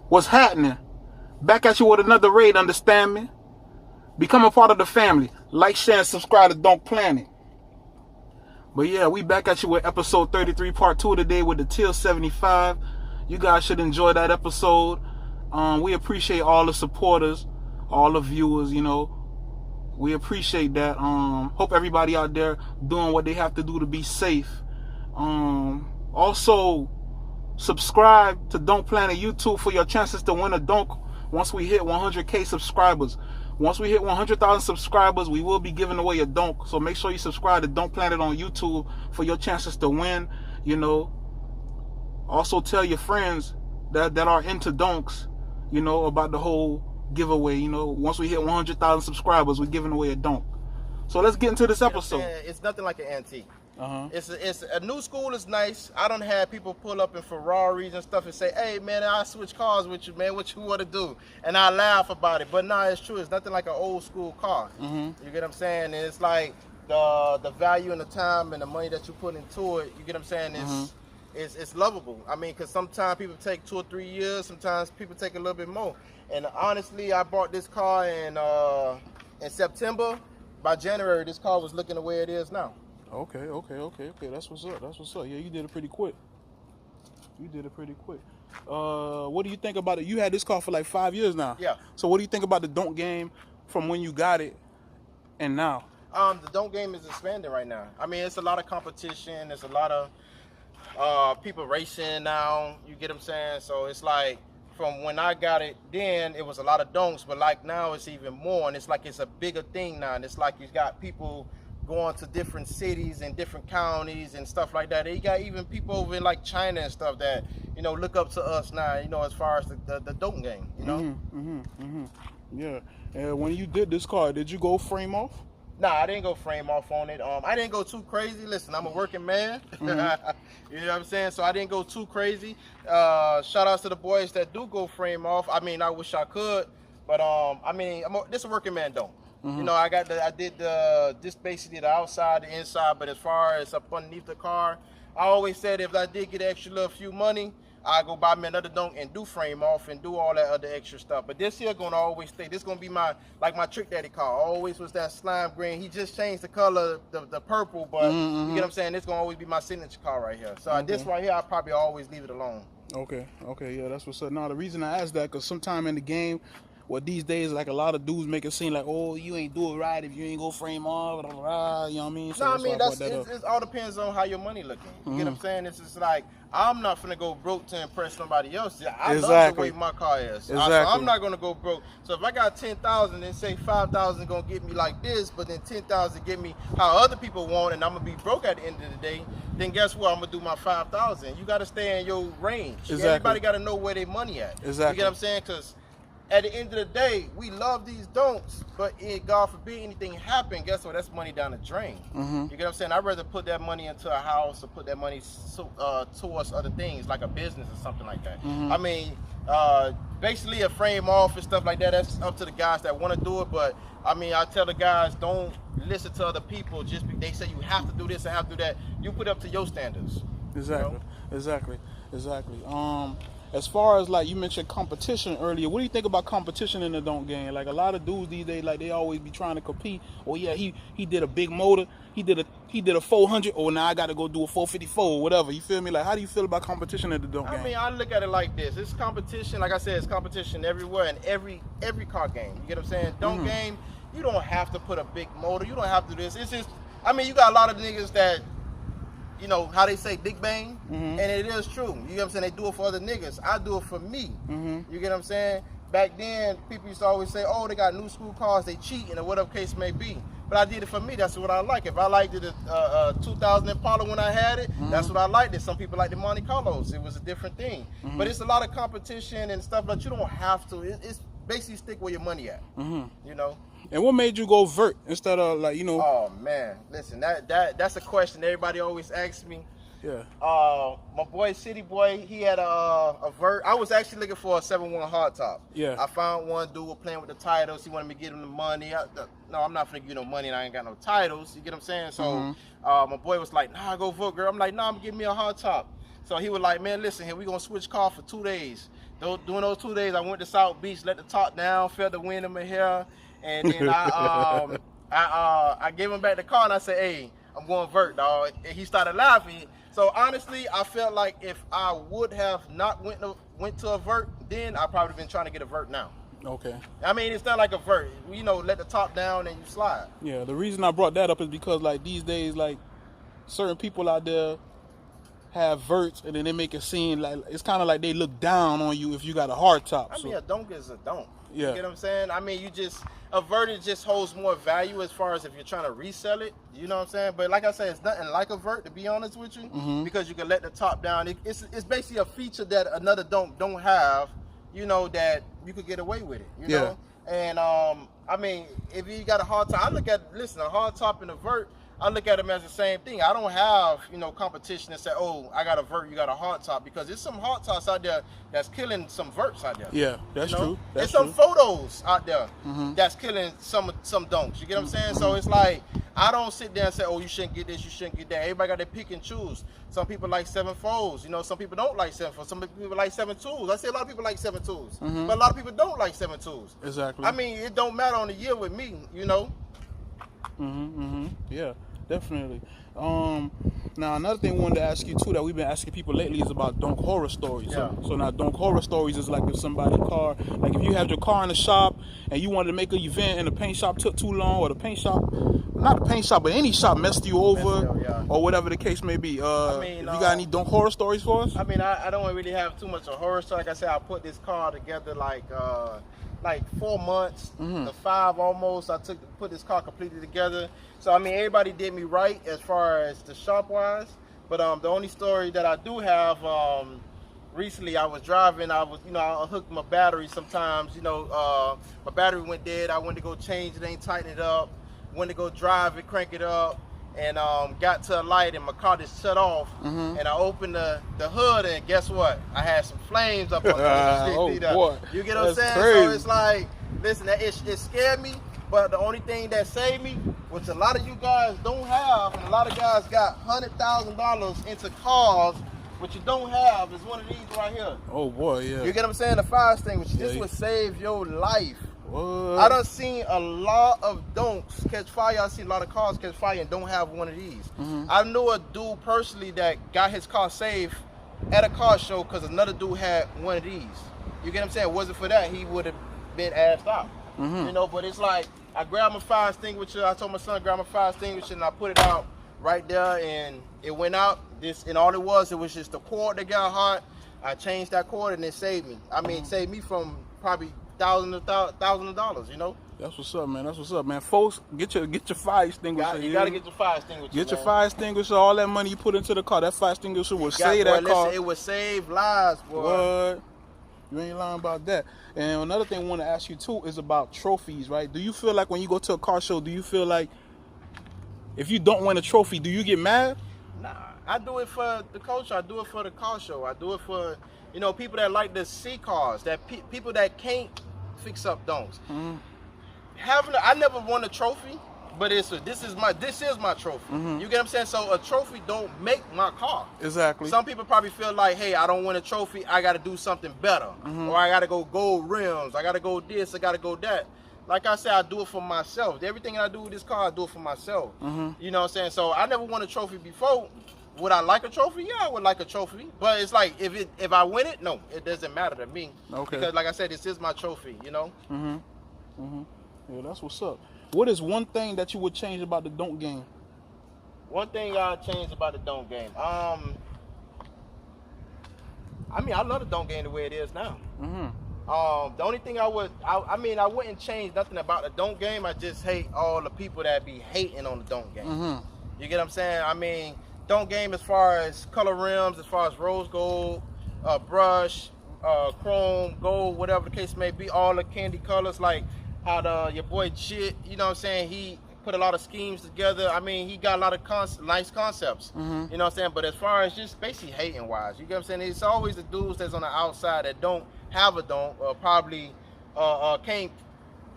What's happening? Back at you with another raid, understand me? Become a part of the family. Like, share, and subscribe to Donk Planet. But yeah, we back at you with episode 33, part 2 today with the Till 75. You guys should enjoy that episode. We appreciate all the supporters, all the viewers, you know. We appreciate that. Hope everybody out there doing what they have to do to be safe. Also, subscribe to Donk Planet YouTube for your chances to win a donk once we hit 100K subscribers. Once we hit 100,000 subscribers, we will be giving away a donk. So make sure you subscribe to Donk Planet on YouTube for your chances to win, you know. Also tell your friends that are into donks, you know, about the whole giveaway. You know, once we hit 100,000 subscribers, we're giving away a donk. So let's get into this episode. It's nothing like an antique. It's a new school is nice. I don't have people pull up in Ferraris and stuff and say, "Hey man, I switch cars with you, man. What you want to do?" And I laugh about it. But nah, it's true. It's nothing like an old school car. You get what I'm saying? And it's like the value and the time and the money that you put into it. You get what I'm saying? It's lovable. I mean, because sometimes people take 2 or 3 years. Sometimes people take a little bit more. And honestly, I bought this car in September. By January, this car was looking the way it is now. Okay. That's what's up. Yeah, you did it pretty quick. What do you think about it? You had this car for like 5 years now. Yeah. So what do you think about the donk game from when you got it and now? The donk game is expanding right now. I mean, it's a lot of competition. There's a lot of people racing now. You get what I'm saying? So it's like from when I got it, then it was a lot of donks, but like now it's even more, and it's like it's a bigger thing now. And it's like you got people going to different cities and different counties and stuff like that. You got even people over in like China and stuff that, you know, look up to us now, you know, as far as the donk game, you know? Yeah. And when you did this car, did you go frame off? Nah, I didn't go frame off on it. I didn't go too crazy. Listen, I'm a working man. You know what I'm saying? So I didn't go too crazy. Shout outs to the boys that do go frame off. I mean, I wish I could, but I mean, this is a working man donk. You know, I did this basically the outside, the inside, but as far as up underneath the car, I always said if I did get extra little few money, I go buy me another donk and do frame off and do all that other extra stuff. But this here gonna always stay. This gonna be my Trick Daddy car. Always was that slime green. He just changed the color, the purple, but you get what I'm saying? This gonna always be my signature car right here. So this right here, I probably always leave it alone. Okay, yeah, that's what's up. Now the reason I asked that, cause sometime in the game, well, these days, like a lot of dudes make it seem like, oh, you ain't do it right if you ain't go frame off, blah, blah, blah, you know what I mean? So no, I mean, it all depends on how your money looking. You get what I'm saying? It's just like, I'm not finna go broke to impress nobody else. I love the way my car is. So I'm not gonna go broke. So if I got 10,000 and say 5,000 gonna get me like this, but then 10,000 get me how other people want, and I'm gonna be broke at the end of the day, then guess what? I'm gonna do my 5,000. You gotta stay in your range. Everybody gotta know where their money at. You get what I'm saying? Because at the end of the day, we love these donks, but God forbid anything happen, guess what? That's money down the drain. You get what I'm saying? I'd rather put that money into a house or put that money towards other things, like a business or something like that. I mean, basically a frame off and stuff like that, that's up to the guys that want to do it. But I mean, I tell the guys, don't listen to other people. Just they say you have to do this and have to do that. You put up to your standards. Exactly. As far as like you mentioned competition earlier, what do you think about competition in the donk game? Like a lot of dudes these days, like they always be trying to compete. Oh yeah, he did a big motor, he did a 400. Oh now I got to go do a 454 or whatever. You feel me? Like how do you feel about competition in the donk game? I mean, I look at it like this: it's competition. Like I said, it's competition everywhere in every car game. You get what I'm saying? Donk game, you don't have to put a big motor. You don't have to do this. It's just, I mean, you got a lot of niggas that, you know, how they say big bang, and it is true. You get what I'm saying? They do it for other niggas. I do it for me. You get what I'm saying? Back then, people used to always say, oh, they got new school cars, they cheating, or whatever case may be. But I did it for me. That's what I like. If I liked the 2000 Impala when I had it, that's what I liked it. Some people like the Monte Carlos. It was a different thing. But it's a lot of competition and stuff, but you don't have to. It's basically stick where your money at, you know? And what made you go vert instead of like, you know? Oh man, listen, that's a question everybody always asks me. Yeah. My boy City Boy, he had a vert. I was actually looking for a 7-1 hardtop. Yeah. I found one dude playing with the titles. He wanted me to get him the money. No, I'm not finna give you no money and I ain't got no titles. You get what I'm saying? So my boy was like, nah, go vote, girl. I'm like, nah, I'm giving me a hardtop. So he was like, man, listen here, we gonna switch car for 2 days. During those 2 days, I went to South Beach, let the top down, felt the wind in my hair, and then I gave him back the car and I said, hey, I'm going vert, dog. And he started laughing. So honestly, I felt like if I would have not went to a vert, then I probably been trying to get a vert now. Okay. I mean, it's not like a vert. You know, let the top down and you slide. Yeah, the reason I brought that up is because like these days, like certain people out there have verts and then they make it seem like it's kind of like they look down on you if you got a hard top. I mean, a donk is a donk. Yeah. You get what I'm saying? I mean, a vert just holds more value as far as if you're trying to resell it. You know what I'm saying? But like I said, it's nothing like a vert, to be honest with you, because you can let the top down. It's basically a feature that another donk don't have, you know, that you could get away with it, you know? And I mean, if you got a hard top, a hard top and a vert, I look at them as the same thing. I don't have, you know, competition and say, oh, I got a vert, you got a hard top, because there's some hard tops out there that's killing some verts out there. Yeah, that's true. There's some photos out there that's killing some donks. You get what I'm saying? So it's like, I don't sit there and say, oh, you shouldn't get this, you shouldn't get that. Everybody got to pick and choose. Some people like 7.4s. You know, some people don't like 7.4s. Some people like 7.2s. I say a lot of people like 7.2s, but a lot of people don't like 7.2s. Exactly. I mean, it don't matter on the year with me, you know. Yeah. Definitely. Now another thing I wanted to ask you too that we've been asking people lately is about donk horror stories. Yeah. So now donk horror stories is like if somebody's car, like if you had your car in the shop and you wanted to make an event and the paint shop took too long, or the paint shop, not the paint shop, but any shop messed you over, or whatever the case may be. I mean, if you got any donk horror stories for us? I mean, I don't really have too much of horror story. Like I said, I put this car together like 4 months to 5 almost. I put this car completely together. So I mean, everybody did me right as far as the shop wise. But the only story that I do have, recently I was driving. I hooked my battery sometimes. You know, my battery went dead. I went to go change it, ain't tighten it up. Went to go drive it, crank it up, and got to a light and my car just shut off. And I opened the hood and guess what? I had some flames up on the oh boy. You get what I'm saying? Crazy. So it's like, listen, it scared me, but the only thing that saved me, which a lot of you guys don't have, and a lot of guys got $100,000 into cars, what you don't have is one of these right here. Oh boy, yeah. You get what I'm saying? The fire extinguisher. This would save your life. What? I done seen a lot of donks catch fire. I seen a lot of cars catch fire and don't have one of these. I knew a dude personally that got his car saved at a car show because another dude had one of these. You get what I'm saying? Wasn't for that, he would have been assed out. You know, but it's like, I grabbed my fire extinguisher. I told my son to grab my fire extinguisher and I put it out right there and it went out. And all it was just the cord that got hot. I changed that cord and it saved me. I mean, it saved me from probably thousands of dollars, you know? That's what's up, man. That's what's up, man. Folks, get your fire extinguisher. You gotta get your fire extinguisher. Get your fire extinguisher. All that money you put into the car, that fire extinguisher will save that car. Listen, it will save lives, boy. What? You ain't lying about that. And another thing I want to ask you too is about trophies, right? Do you feel like when you go to a car show, do you feel like if you don't win a trophy, do you get mad? Nah, I do it for the culture. I do it for the car show. I do it for, you know, people that like to see cars, that people that can't fix up donks. I never won a trophy, but this is my trophy. You get what I'm saying? So a trophy don't make my car. Exactly. Some people probably feel like, hey, I don't win a trophy, I got to do something better, or I got to go gold rims, I got to go this, I got to go that. Like I said, I do it for myself. Everything I do with this car, I do it for myself. You know what I'm saying? So I never won a trophy before. Would I like a trophy? Yeah, I would like a trophy. But it's like, if I win it, no, it doesn't matter to me. Okay. Because like I said, this is my trophy, you know? Yeah, that's what's up. What is one thing that you would change about the donk game? One thing I'd change about the donk game. I mean, I love the donk game the way it is now. The only thing I wouldn't change nothing about the donk game. I just hate all the people that be hating on the donk game. You get what I'm saying? I mean, donk game as far as color rims, as far as rose gold, brush, chrome, gold, whatever the case may be, all the candy colors, like how your boy Chit, you know what I'm saying, he put a lot of schemes together. I mean, he got a lot of nice concepts, you know what I'm saying, but as far as just basically hating wise, you get what I'm saying, it's always the dudes that's on the outside that don't have a donk, or probably can't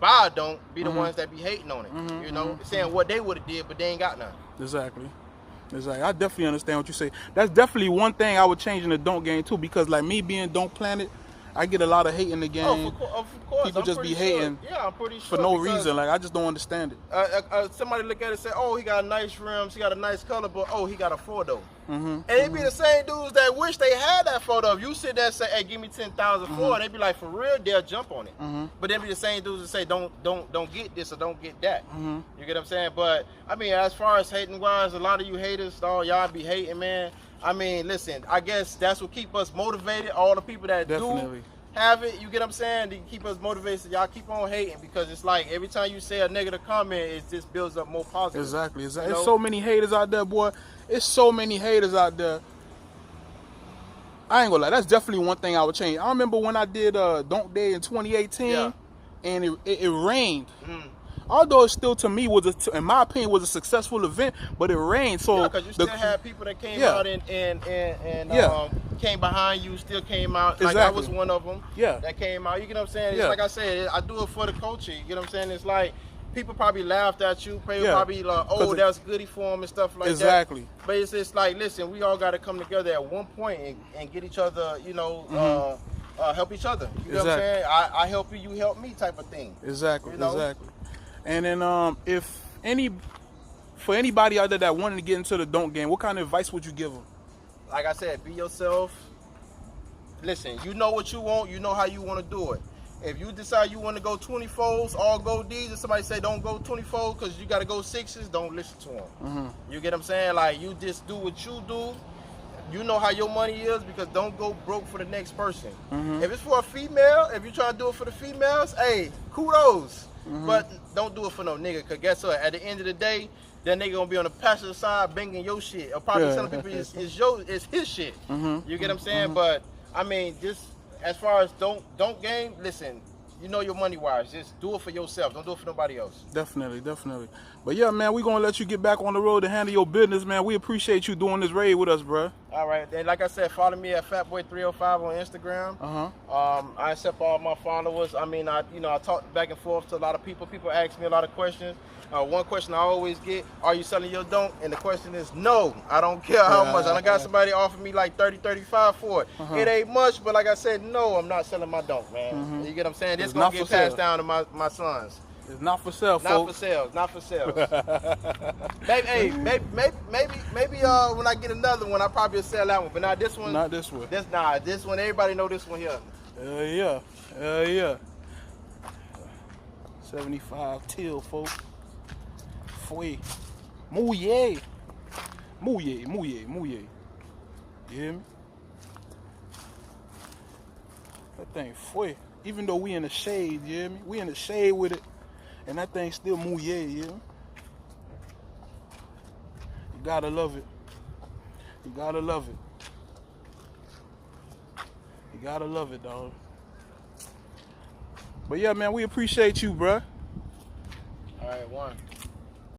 buy a donk, be the ones that be hating on it, you know, saying what they would have did, but they ain't got none. Exactly. I definitely understand what you say. That's definitely one thing I would change in the donk game too, because like me being Donk Planet, I get a lot of hate in the game. Of course. People just be hating. Yeah, I'm pretty sure. For no reason. Like, I just don't understand it. Somebody look at it and say, oh, he got nice rims, he got a nice color, but oh, he got a 4-door. And it be the same dudes that wish they had that 4-door. If you sit there and say, hey, give me 10,000 for it, they be like, for real, they'll jump on it. But then be the same dudes that say, don't get this or don't get that. You get what I'm saying? But I mean, as far as hating wise, a lot of you haters, y'all be hating, man. I mean, listen, I guess that's what keep us motivated. All the people that do have it, you get what I'm saying? They keep us motivated. So y'all keep on hating, because it's like every time you say a negative comment, it just builds up more positive. Exactly. There's so many haters out there, boy. It's so many haters out there. I ain't gonna lie, that's definitely one thing I would change. I remember when I did Donk Day in 2018, and it rained. Although it still, to me, in my opinion, was a successful event, but it rained. So because you still had people that came out and came behind you, still came out. Like I was one of them. That came out. You get what I'm saying? It's like I said, I do it for the culture. You get what I'm saying? It's like people probably laughed at you. People probably like, oh, that was goody for him and stuff like that. But it's just like, listen, we all got to come together at one point and get each other, you know, help each other. You know what I'm saying? I help you, you help me, type of thing. Exactly. And then for anybody out there that wanted to get into the Donk game, what kind of advice would you give them? Like I said, be yourself. Listen, you know what you want, you know how you want to do it. If you decide you want to go 24s, all go Ds, and somebody say don't go 24 because you got to go 6s, don't listen to them. You get what I'm saying? Like, you just do what you do. You know how your money is, because don't go broke for the next person. If it's for a female, if you're trying to do it for the females, hey, kudos. But don't do it for no nigga, because guess what? At the end of the day, that nigga gonna be on the passenger side banging your shit, or probably telling people it's his shit. You get what I'm saying? But I mean, just as far as don't game, listen, you know your money wise. Just do it for yourself. Don't do it for nobody else. Definitely. But yeah, man, we're gonna let you get back on the road to handle your business, man. We appreciate you doing this raid with us, bro. All right, and like I said, follow me at fatboi305 on Instagram. I accept all my followers. I mean, I talk back and forth to a lot of people. People ask me a lot of questions. One question I always get: are you selling your Donk? And the question is no. I don't care how much. I got somebody offer me like 30, 35 for it. It ain't much, but like I said, no, I'm not selling my Donk, man. You get what I'm saying? This gonna get passed down to my sons. It's not for sale, folks. Not for sale. Maybe when I get another one, I probably will sell that one, but not this one. Not this one. This one. Everybody know this one here. Yeah. 75 till, folks. Foi. Muye. You hear me? That thing foi. Even though we in the shade, you hear me? We in the shade with it. And that thing still mouillé, you know? You gotta love it. You gotta love it, dog. But yeah, man, we appreciate you, bruh. All right, one.